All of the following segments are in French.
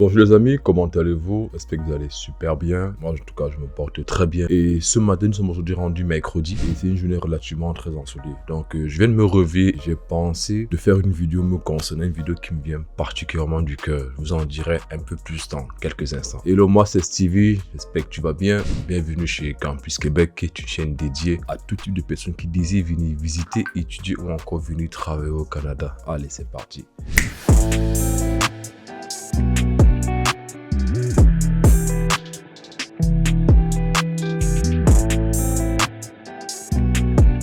Bonjour les amis, comment allez-vous? J'espère que vous allez super bien. Moi en tout cas je me porte très bien. Et ce matin nous sommes aujourd'hui rendus mercredi et c'est une journée relativement très ensoleillée. Donc je viens de me réveiller, j'ai pensé de faire une vidéo me concernant, une vidéo qui me vient particulièrement du cœur. Je vous en dirai un peu plus dans quelques instants. Hello, moi c'est Stevie, j'espère que tu vas bien. Bienvenue chez Campus Québec, qui est une chaîne dédiée à tout type de personnes qui désirent venir visiter, étudier ou encore venir travailler au Canada. Allez, c'est parti.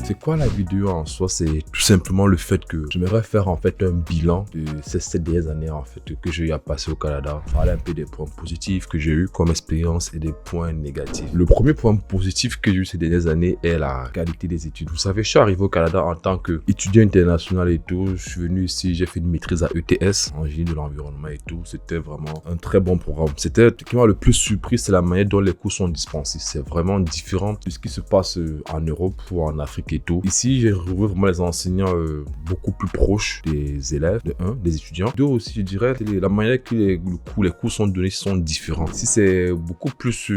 C'est quoi la vidéo en soi? C'est tout simplement le fait que j'aimerais faire en fait un bilan de ces 7 dernières années en fait que j'ai eu à passer au Canada. Parler un peu des points positifs que j'ai eu comme expérience et des points négatifs. Le premier point positif que j'ai eu ces dernières années est la qualité des études. Vous savez, je suis arrivé au Canada en tant qu'étudiant international et tout. Je suis venu ici, j'ai fait une maîtrise à ETS en génie de l'environnement et tout. C'était vraiment un très bon programme. C'était ce qui m'a le plus surpris, c'est la manière dont les cours sont dispensés. C'est vraiment différent de ce qui se passe en Europe ou en Afrique et tout. Ici, j'ai retrouvé vraiment les enseignants beaucoup plus proches des élèves, de un, des étudiants. Deux aussi, je dirais, la manière que les cours sont donnés sont différents. Ici, c'est beaucoup plus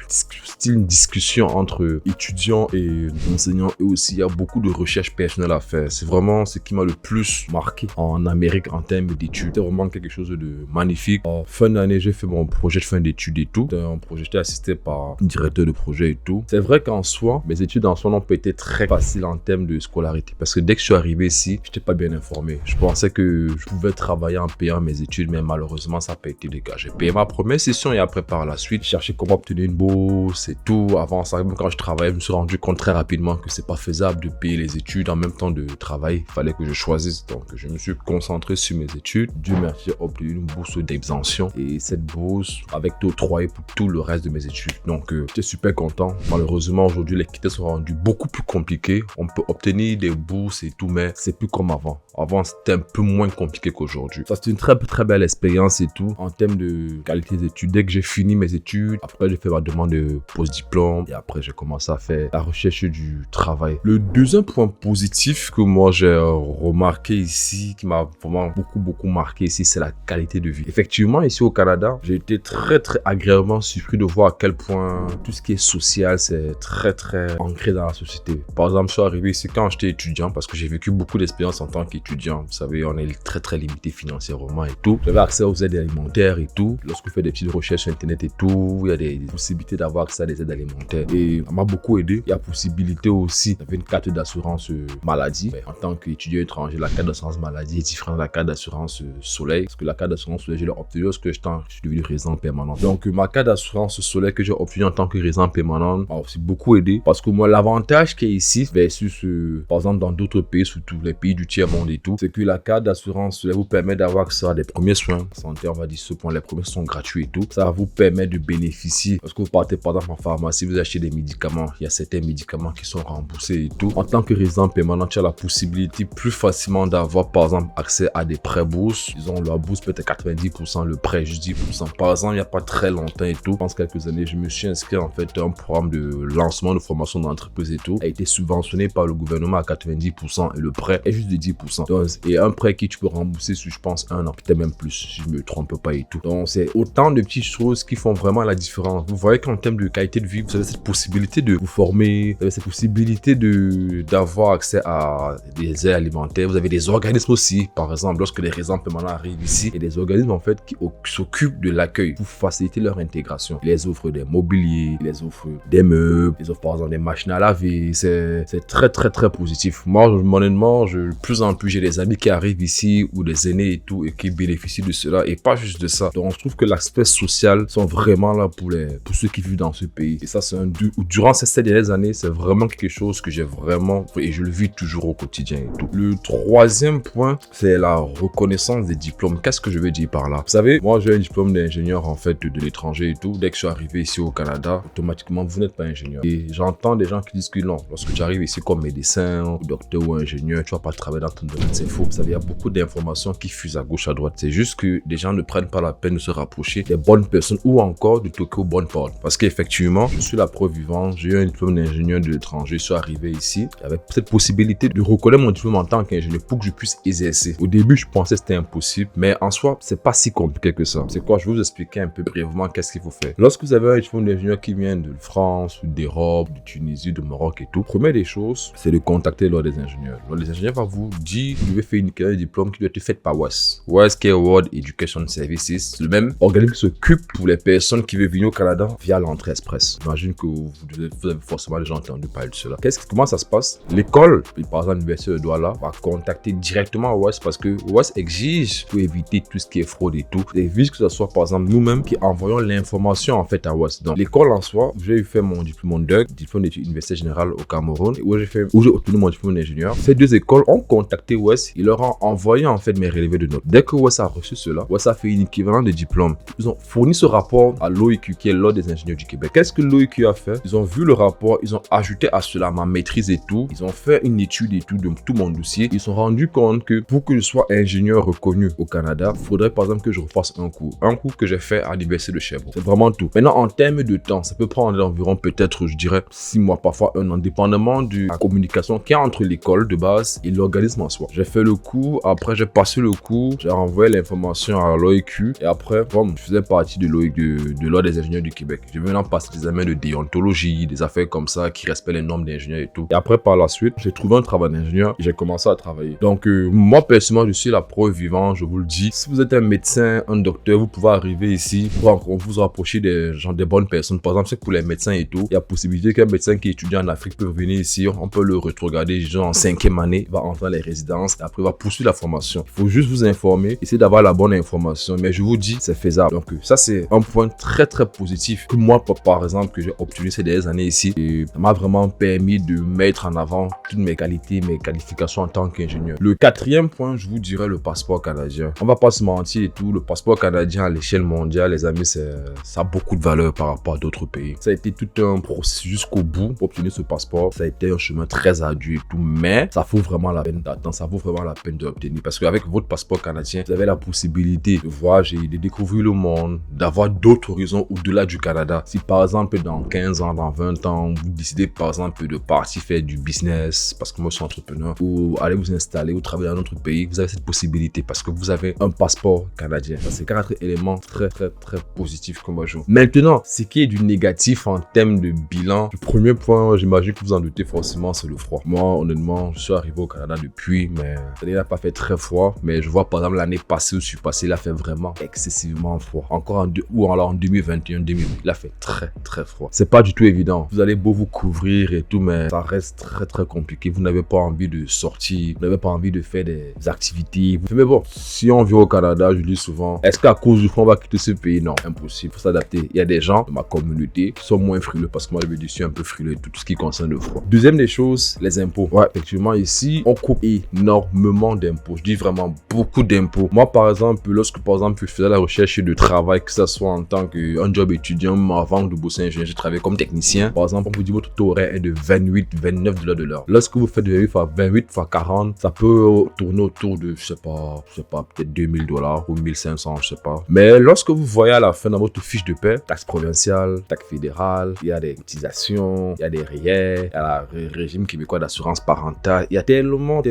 style une discussion entre étudiants et enseignants, et aussi il y a beaucoup de recherche personnelle à faire. C'est vraiment ce qui m'a le plus marqué en Amérique en termes d'études. C'était vraiment quelque chose de magnifique. En fin d'année, j'ai fait mon projet de fin d'études et tout. C'était un projet, j'étais assisté par un directeur de projet et tout. C'est vrai qu'en soi, mes études en soi n'ont pas été très faciles en termes de scolarité, parce que dès que je suis arrivé ici, je n'étais pas bien informé. Je pensais que je pouvais travailler en payant mes études, mais malheureusement, ça n'a pas été le cas. J'ai payé ma première session et après, par la suite, je cherchais comment obtenir une bourse et tout. Avant ça, même quand je travaillais, je me suis rendu compte très rapidement que c'est pas faisable de payer les études en même temps de travailler. Il fallait que je choisisse. Donc, je me suis concentré sur mes études. Dieu merci, j'ai obtenu une bourse d'exemption. Et cette bourse avec octroyé pour tout le reste de mes études. Donc, j'étais super content. Malheureusement, aujourd'hui, les critères sont rendus beaucoup plus compliqués. On peut obtenir des bourses et tout, mais c'est plus comme avant. Avant, c'était un peu moins compliqué qu'aujourd'hui. Ça, c'était une très belle expérience et tout. En termes de qualité des études, dès que j'ai fini mes études, après, j'ai fait ma demande de post-diplôme et après, j'ai commencé à faire la recherche du travail. Le deuxième point positif que moi, j'ai remarqué ici, qui m'a vraiment beaucoup marqué ici, c'est la qualité de vie. Effectivement, ici au Canada, j'ai été très agréablement surpris de voir à quel point tout ce qui est social, c'est très ancré dans la société. Par exemple, je suis arrivé ici quand j'étais étudiant, parce que j'ai vécu beaucoup d'expériences en tant qu'étudiant. Vous savez, on est très limité financièrement et tout. J'avais accès aux aides alimentaires et tout. Lorsque je fais des petites recherches sur internet et tout, il y a des possibilités d'avoir accès à des aides alimentaires. Et ça m'a beaucoup aidé. Il y a possibilité aussi d'avoir une carte d'assurance maladie. Mais en tant qu'étudiant étranger, la carte d'assurance maladie est différente de la carte d'assurance soleil. Parce que la carte d'assurance soleil, je l'ai obtenue lorsque je suis devenu résident permanent. Donc, ma carte d'assurance soleil que j'ai obtenue en tant que résident permanent m'a aussi beaucoup aidé. Parce que moi, l'avantage qui est ici versus, par exemple, dans d'autres pays, surtout les pays du tiers-monde et tout, c'est que la carte d'assurance vous permet d'avoir accès à des premiers soins santé, on va dire ce point, les premiers soins gratuits et tout. Ça vous permet de bénéficier. Lorsque vous partez par exemple en pharmacie, vous achetez des médicaments, il y a certains médicaments qui sont remboursés et tout. En tant que résident permanent, tu as la possibilité plus facilement d'avoir par exemple accès à des prêts bourses. Disons, la bourse peut être 90%, le prêt juste 10%. Par exemple, il n'y a pas très longtemps et tout, je pense quelques années, je me suis inscrit en fait à un programme de lancement de formation d'entreprise et tout, a été subventionné par le gouvernement à 90% et le prêt est juste de 10%. Donc, et un prêt qui tu peux rembourser sur, je pense, un an, peut-être même plus, si je me trompe pas et tout. Donc, c'est autant de petites choses qui font vraiment la différence. Vous voyez qu'en termes de qualité de vie, vous avez cette possibilité de vous former, vous avez cette possibilité d'avoir accès à des aides alimentaires. Vous avez des organismes aussi, par exemple, lorsque les résidents permanents arrivent ici, il y a des organismes en fait qui s'occupent de l'accueil pour faciliter leur intégration. Ils les offrent des mobiliers, ils les offrent des meubles, ils offrent par exemple des machines à laver. C'est très positif. Moi, honnêtement, de plus en plus, j'ai des amis qui arrivent ici ou des aînés et tout et qui bénéficient de cela et pas juste de ça. Donc, je trouve que l'aspect social sont vraiment là pour ceux qui vivent dans ce pays. Et ça, c'est durant ces 7 dernières années, c'est vraiment quelque chose que j'ai vraiment et je le vis toujours au quotidien et tout. Le troisième point, c'est la reconnaissance des diplômes. Qu'est-ce que je veux dire par là? Vous savez, moi, j'ai un diplôme d'ingénieur en fait de l'étranger et tout. Dès que je suis arrivé ici au Canada, automatiquement, vous n'êtes pas ingénieur. Et j'entends des gens qui disent que non, lorsque tu arrives ici comme médecin, ou docteur ou ingénieur, tu vas pas travailler dans ton domaine. C'est faux. Vous savez, il y a beaucoup d'informations qui fusent à gauche, à droite. C'est juste que des gens ne prennent pas la peine de se rapprocher des bonnes personnes ou encore de toquer aux bonnes portes. Parce qu'effectivement, je suis la preuve vivante. J'ai eu un diplôme d'ingénieur de l'étranger. Je suis arrivé ici. Il y avait cette possibilité de reconnaître mon diplôme en tant qu'ingénieur pour que je puisse exercer. Au début, je pensais que c'était impossible, mais en soi, c'est pas si compliqué que ça. C'est quoi? Je vais vous expliquer un peu brièvement qu'est-ce qu'il faut faire. Lorsque vous avez un diplôme d'ingénieur qui vient de France, d'Europe, de Tunisie, de Maroc et tout, première des choses, c'est de contacter l'ordre des ingénieurs. L'ordre des ingénieurs va vous dire, vous devez faire un diplôme qui doit être fait par WES. WES, qui est World Education Services, le même organisme qui s'occupe pour les personnes qui veulent venir au Canada via l'entrée express. J'imagine que vous avez forcément déjà entendu parler de cela. Comment ça se passe? L'école, par exemple l'université de Douala, va contacter directement WES parce que WES exige pour éviter tout ce qui est fraude et tout. Il exige que ce soit par exemple nous-mêmes qui envoyons l'information en fait à WES. Donc l'école en soi, j'ai fait mon diplôme, mon DUG, diplôme d'études université générale au Cameroun, où j'ai obtenu mon diplôme d'ingénieur. Ces deux écoles ont contacté WES, ils leur ont envoyé en fait mes relevés de notes. Dès que WES a reçu cela, WES a fait une équivalent de diplôme. Ils ont fourni ce rapport à l'OIQ qui est l'Ordre des ingénieurs du Québec. Qu'est-ce que l'OIQ a fait? Ils ont vu le rapport, ils ont ajouté à cela ma maîtrise et tout. Ils ont fait une étude et tout de tout mon dossier. Ils se sont rendus compte que pour que je sois ingénieur reconnu au Canada, il faudrait par exemple que je refasse un cours. Un cours que j'ai fait à l'université de Sherbrooke. C'est vraiment tout. Maintenant, en termes de temps, ça peut prendre environ peut-être, je dirais, 6 mois, parfois un an, dépendamment de la communication qu'il y a entre l'école de base et l'organisme en soi. J'ai fait le cours, après j'ai passé le cours, j'ai renvoyé l'information à l'OIQ et après, bon, je faisais partie de l'Ordre des ingénieurs du Québec. Je venais passer des examens de déontologie, des affaires comme ça qui respectent les normes d'ingénieur et tout. Et après, par la suite, j'ai trouvé un travail d'ingénieur et j'ai commencé à travailler. Donc, moi, personnellement, je suis la preuve vivante, je vous le dis. Si vous êtes un médecin, un docteur, vous pouvez arriver ici pour vous rapprocher des bonnes personnes. Par exemple, c'est pour les médecins et tout. Il y a possibilité qu'un médecin qui étudie en Afrique peut venir ici. On peut le regarder, genre en 5e année, il va entrer dans les résidences et après, il va poursuivre la formation. Il faut juste vous informer, essayer d'avoir la bonne information. Mais je vous dis, c'est faisable. Donc, ça, c'est un point très, très positif que moi, par exemple, que j'ai obtenu ces dernières années ici. Et ça m'a vraiment permis de mettre en avant toutes mes qualités, mes qualifications en tant qu'ingénieur. Le 4e point, je vous dirais le passeport canadien. On va pas se mentir et tout. Le passeport canadien à l'échelle mondiale, les amis, ça a beaucoup de valeur par rapport à d'autres pays. Ça a été tout un processus jusqu'au bout pour obtenir ce passeport. Ça a été un chemin très ardu et tout, mais ça vaut vraiment la peine d'attendre. Ça vaut vraiment la peine de l'obtenir parce qu'avec votre passeport canadien, vous avez la possibilité de voyager, de découvrir le monde, d'avoir d'autres horizons au-delà du Canada. Si par exemple, dans 15 ans, dans 20 ans, vous décidez par exemple de partir faire du business, parce que moi je suis entrepreneur, ou aller vous installer ou travailler dans un autre pays, vous avez cette possibilité parce que vous avez un passeport canadien. Ça, c'est 4 éléments très positifs que moi je vois. Maintenant, ce qui est du négatif en termes de bilan, le premier point, j'imagine que vous en doutez forcément, c'est le froid. Moi, honnêtement, je suis arrivé au Canada depuis, mais il n'a pas fait très froid, mais je vois par exemple l'année passée ou surpassée, il a fait vraiment excessivement froid. Encore en 2021, 2020, il a fait très froid. C'est pas du tout évident. Vous allez beau vous couvrir et tout, mais ça reste très compliqué. Vous n'avez pas envie de sortir, vous n'avez pas envie de faire des activités. Mais bon, si on vit au Canada, je dis souvent, est-ce qu'à cause du froid, on va quitter ce pays? Non, impossible. Il faut s'adapter. Il y a des gens de ma communauté qui sont moins frileux parce que moi, je suis un peu frileux tout ce qui concerne le froid. Deuxième des choses, les impôts. Ouais, effectivement, ici, on coupe énormément d'impôts. Je dis vraiment beaucoup d'impôts. Moi, par exemple, lorsque je faisais la recherche de travail, que ce soit en tant qu'un job étudiant, avant de bosser ingénieur, j'ai travaillé comme technicien. Par exemple, on vous dit votre taux horaire est de 28, 29 $ de l'heure. Lorsque vous faites de 28 fois 40, ça peut tourner autour de, je sais pas, peut-être 2000 $ ou 1500, je sais pas. Mais lorsque vous voyez à la fin dans votre fiche de paie, taxe provinciale, taxe fédérale, il y a des cotisations, il y a des RIER, il y a le régime québécois d'assurance parentale, il y a tellement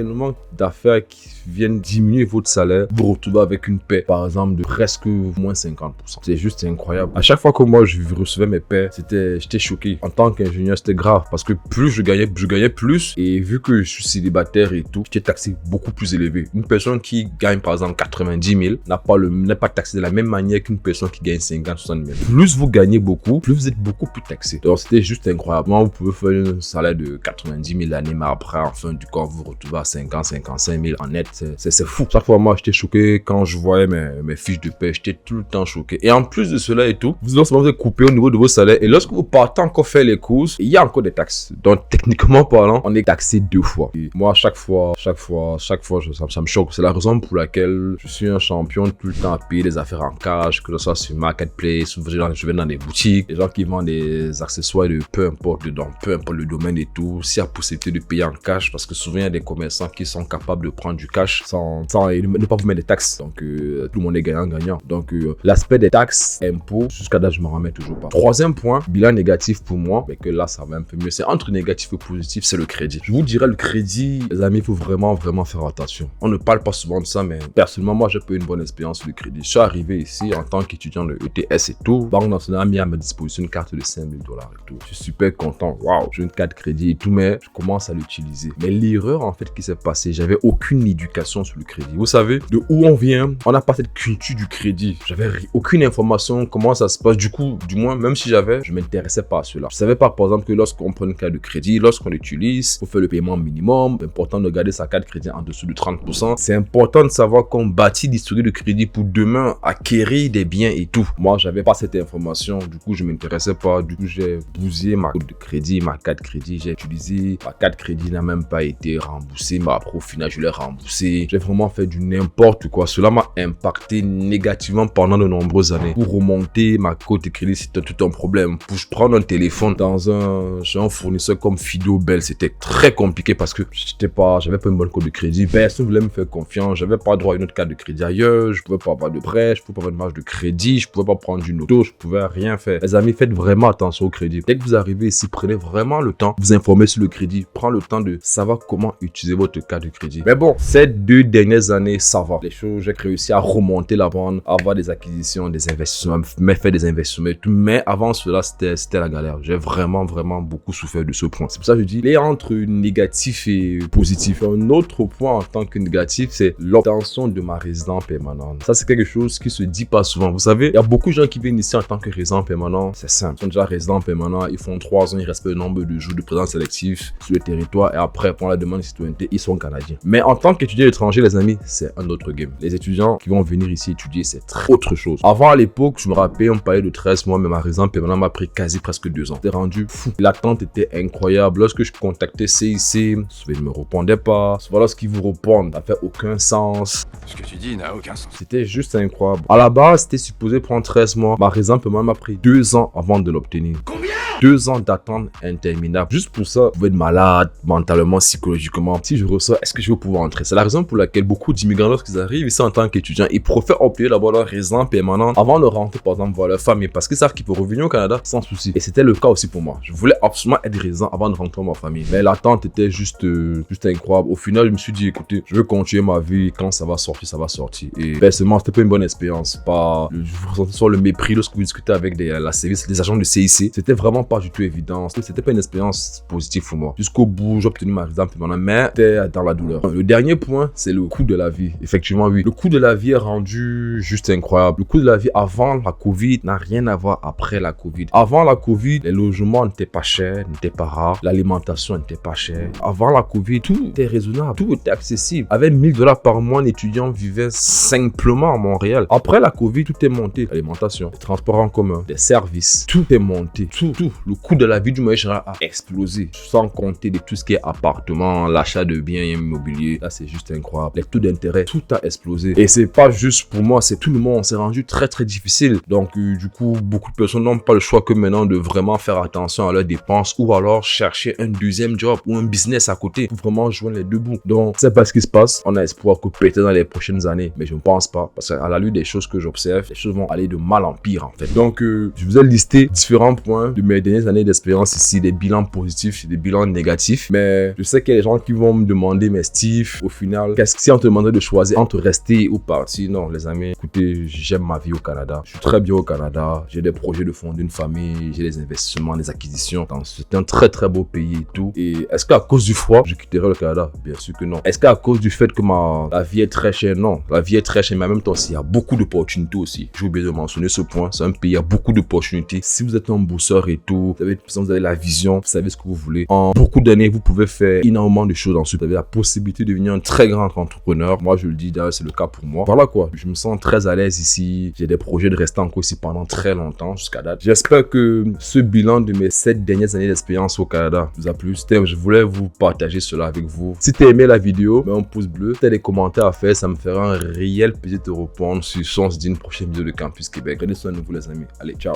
d'affaires qui viennent diminuer votre salaire. Vous vous retrouvez avec une paie, par exemple, de presque moins 50%. C'est juste incroyable. À chaque fois que moi je recevais mes paies, j'étais choqué. En tant qu'ingénieur, c'était grave parce que plus je gagnais plus, et vu que je suis célibataire et tout, j'étais taxé beaucoup plus élevé. Une personne qui gagne par exemple 90 000 n'est pas taxé de la même manière qu'une personne qui gagne 50, 60 000. Plus vous gagnez beaucoup, plus vous êtes beaucoup plus taxé. Donc c'était juste incroyable. Moi, vous pouvez faire un salaire de 90 000 l'année, mais après, en fin du compte, vous vous retrouvez à 50, 55 000 en net. C'est fou. Chaque fois, moi, j'étais choqué quand je voyais mes fiches de paie. J'étais tout le temps choqué. Et en plus de cela et tout, vous êtes coupé au niveau de vos salaires. Et lorsque vous partez encore faire les courses, il y a encore des taxes. Donc, techniquement parlant, on est taxé 2 fois. Et moi, chaque fois, ça me choque. C'est la raison pour laquelle je suis un champion tout le temps à payer des affaires en cash, que ce soit sur Marketplace, ou je vais dans des boutiques, les gens qui vendent des accessoires de peu importe le domaine et tout, s'il y a possibilité de payer en cash, parce que souvent il y a des commerçants qui sont capables de prendre du cash sans ne pas vous mettre des taxes. Donc tout le monde est gagnant. Donc l'aspect des taxes, impôts, jusqu'à date je m'en remets toujours. toujours pas. Troisième point, bilan négatif pour moi, mais que là, ça va un peu mieux. C'est entre négatif et positif, c'est le crédit. Je vous dirais, le crédit, les amis, il faut vraiment faire attention. On ne parle pas souvent de ça, mais personnellement, moi, j'ai pas eu une bonne expérience sur le crédit. Je suis arrivé ici en tant qu'étudiant de ETS et tout. Banque nationale a mis à ma disposition une carte de 5 000 $ et tout. Je suis super content. Waouh, j'ai une carte de crédit et tout, mais je commence à l'utiliser. Mais l'erreur, en fait, qui s'est passée, j'avais aucune éducation sur le crédit. Vous savez, de où on vient, on n'a pas cette culture du crédit. J'avais aucune information, comment ça se passe. Du coup, du moins, même si j'avais, je m'intéressais pas à cela. Je savais pas, par exemple, que lorsqu'on prend une carte de crédit, lorsqu'on l'utilise, pour faire le paiement minimum, c'est important de garder sa carte de crédit en dessous de 30%. C'est important de savoir qu'on bâtit l'historique de crédit pour demain acquérir des biens et tout. Moi, j'avais pas cette information. Du coup, je m'intéressais pas. Du coup, j'ai bousillé ma carte de crédit, ma carte de crédit. J'ai utilisé. Ma carte de crédit n'a même pas été remboursée. Mais après, au final, je l'ai remboursée. J'ai vraiment fait du n'importe quoi. Cela m'a impacté négativement pendant de nombreuses années. Pour remonter ma carte de crédit, c'était tout un problème. Pour prendre un téléphone dans un fournisseur comme Fido Bell, c'était très compliqué parce que j'avais pas une bonne carte de crédit. Personne ne voulait me faire confiance. J'avais pas droit à une autre carte de crédit ailleurs. Je pouvais pas avoir de prêt. Je pouvais pas avoir de marge de crédit. Je pouvais pas prendre une auto. Je pouvais rien faire. Les amis, faites vraiment attention au crédit. Dès que vous arrivez ici, prenez vraiment le temps de vous informer sur le crédit. Prenez le temps de savoir comment utiliser votre carte de crédit. Mais bon, ces 2 dernières années, ça va. Les choses, j'ai réussi à remonter la bande, avoir des acquisitions, des investissements, faire des investissements et tout. Mais avant cela, c'était la galère. J'ai vraiment beaucoup souffert de ce point. C'est pour ça que je dis, les entre négatif et positif. Un autre point en tant que négatif, c'est l'obtention de ma résidence permanente. Ça, c'est quelque chose qui se dit pas souvent. Vous savez, il y a beaucoup de gens qui viennent ici en tant que résident permanent. C'est simple. Ils sont déjà résidents permanents. Ils font 3 ans. Ils respectent le nombre de jours de présence sélectif sur le territoire. Et après, pour la demande de citoyenneté, ils sont canadiens. Mais en tant qu'étudiant étranger, les amis, c'est un autre game. Les étudiants qui vont venir ici étudier, c'est autre chose. Avant, à l'époque, je me rappelle, on parlait de 13 mois, mais ma résidence permanente m'a pris presque 2 ans. C'était rendu fou. L'attente était incroyable. Lorsque je contactais CIC, souvent ils ne me répondaient pas. Souvent, lorsqu'ils vous répondent, ça fait aucun sens. Ce que tu dis n'a aucun sens. C'était juste incroyable. À la base, c'était supposé prendre 13 mois. Ma résidence permanente m'a pris 2 ans avant de l'obtenir. Combien? 2 ans d'attente interminable. Juste pour ça, vous pouvez être malade, mentalement, psychologiquement. Si je ressors, est-ce que je vais pouvoir entrer? C'est la raison pour laquelle beaucoup d'immigrants, lorsqu'ils arrivent ici en tant qu'étudiants, ils préfèrent obtenir d'abord leur résidence permanente avant de rentrer, par exemple, voir leur famille, parce qu'ils savent qu'ils peuvent revenir au Canada sans souci. Et c'était le cas aussi pour moi. Je voulais absolument être résident avant de rentrer dans ma famille. Mais l'attente était juste incroyable. Au final, je me suis dit, écoutez, je veux continuer ma vie. Quand ça va sortir, ça va sortir. Et personnellement, c'était pas une bonne expérience. Je ressentais sur le mépris lorsque vous discutez avec des agents de CIC. C'était vraiment pas du tout évident. C'était pas une expérience positive pour moi. Jusqu'au bout, j'ai obtenu ma résidence permanente, mais c'était dans la douleur. Le dernier point, c'est le coût de la vie. Effectivement, oui. Le coût de la vie est rendu juste incroyable. Le coût de la vie avant la Covid n'a rien à voir après la Covid. Avant la Covid, les logements n'étaient pas chers, n'étaient pas rares. L'alimentation n'était pas chère. Avant la Covid, tout était raisonnable. Tout était accessible. Avec 1 000 $ par mois, un étudiant vivait simplement à Montréal. Après la Covid, tout est monté. L'alimentation, les transports en commun, les services, tout est monté. Tout. Le coût de la vie du moyen général a explosé. Sans compter de tout ce qui est appartement, l'achat de biens immobiliers. Là, c'est juste incroyable. Les taux d'intérêt, tout a explosé. Et c'est pas juste pour moi, c'est tout le monde. C'est rendu très difficile. Donc, du coup, beaucoup de personnes n'ont pas le choix que maintenant de vraiment faire attention à leurs dépenses ou alors chercher un deuxième job ou un business à côté pour vraiment joindre les deux bouts. Donc, c'est pas ce qui se passe. On a espoir que peut-être dans les prochaines années, mais je ne pense pas. Parce qu'à la lutte des choses que j'observe, les choses vont aller de mal en pire, en fait. Donc, je vous ai listé différents points de mes dernières années d'expérience ici, des bilans positifs et des bilans négatifs. Mais je sais qu'il y a des gens qui vont me demander, mais Steve, au final, qu'est-ce que si on te demandait de choisir entre rester ou partir? Non, les amis, écoutez, j'aime ma vie au Canada. Je suis très bien au Canada. J'ai des projets de fonder une famille, j'ai des investissements, des acquisitions. C'est un très beau pays et tout. Et est-ce qu'à cause du froid, je quitterai le Canada? Bien sûr que non. Est-ce qu'à cause du fait que la vie est très chère? Non, la vie est très chère, mais en même temps, il y a beaucoup d'opportunités aussi. J'ai oublié de mentionner ce point. C'est un pays, il y a beaucoup d'opportunités. Si vous êtes un bosseur et tout, vous avez la vision, vous savez ce que vous voulez. En beaucoup d'années, vous pouvez faire énormément de choses ensuite. Vous avez la possibilité de devenir un très grand entrepreneur. Moi, je le dis, d'ailleurs, c'est le cas pour moi. Voilà quoi. Je me sens très à l'aise ici. J'ai des projets de rester encore ici pendant très longtemps, jusqu'à date. J'espère que ce bilan de mes 7 dernières années d'expérience au Canada vous a plu. Je voulais vous partager cela avec vous. Si tu as aimé la vidéo, mets un pouce bleu. Si tu as des commentaires à faire, ça me fera un réel plaisir de te répondre. On se dit une prochaine vidéo de Campus Québec. Prenez soin de vous, les amis. Allez, ciao.